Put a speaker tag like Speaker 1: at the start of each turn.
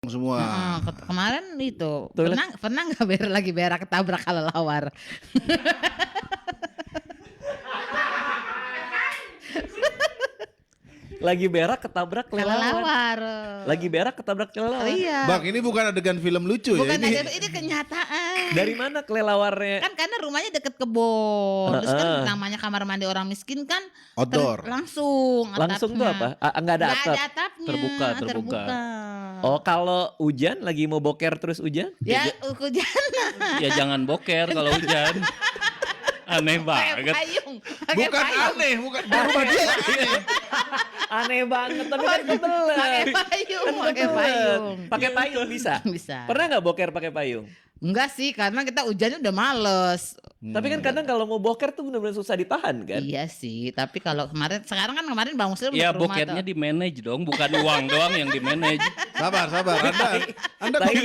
Speaker 1: semua.
Speaker 2: Kemarin itu
Speaker 3: Tuh.
Speaker 2: pernah nggak lagi berak ketabrak kelelawar?
Speaker 3: Lagi berak ketabrak kelelawar.
Speaker 2: Kelelawar.
Speaker 3: Lagi berak ketabrak
Speaker 2: Oh
Speaker 3: kelelawar.
Speaker 2: iya.
Speaker 1: Bang, ini bukan adegan film lucu
Speaker 2: Bukan
Speaker 1: ya.
Speaker 2: ini kenyataan.
Speaker 3: Dari mana kelelawarnya?
Speaker 2: Kan karena rumahnya deket kebon. Terus kan namanya kamar mandi orang miskin kan
Speaker 1: Outdoor.
Speaker 2: langsung
Speaker 3: Langsung tuh
Speaker 2: atapnya.
Speaker 3: apa? Nggak ada
Speaker 2: Nggak
Speaker 3: atap.
Speaker 2: ada atapnya.
Speaker 4: Terbuka.
Speaker 3: Oh, kalau hujan lagi mau boker terus hujan?
Speaker 2: Ya hujan.
Speaker 4: Ya jangan boker kalau hujan. Aneh
Speaker 2: Pakai
Speaker 4: banget.
Speaker 2: payung.
Speaker 1: Bukan aneh, bukan di rumah dia aneh.
Speaker 3: Aneh banget, tapi kan kebelet.
Speaker 2: Pakai payung.
Speaker 3: Kan
Speaker 2: Pakai
Speaker 3: kebelet.
Speaker 2: payung.
Speaker 3: Pakai payung bisa?
Speaker 2: Bisa.
Speaker 3: Pernah nggak boker pakai payung?
Speaker 2: Enggak sih, karena kita hujannya udah males.
Speaker 3: Tapi kan kadang kalau mau boker tuh benar-benar susah ditahan kan?
Speaker 2: Iya sih, tapi kalau sekarang kan kemarin Bang Muslim
Speaker 4: Ya
Speaker 2: udah ke rumah
Speaker 4: bokernya
Speaker 2: tuh.
Speaker 4: di manage dong, bukan uang doang yang di manage.
Speaker 1: Sabar. Anda
Speaker 3: Tapi-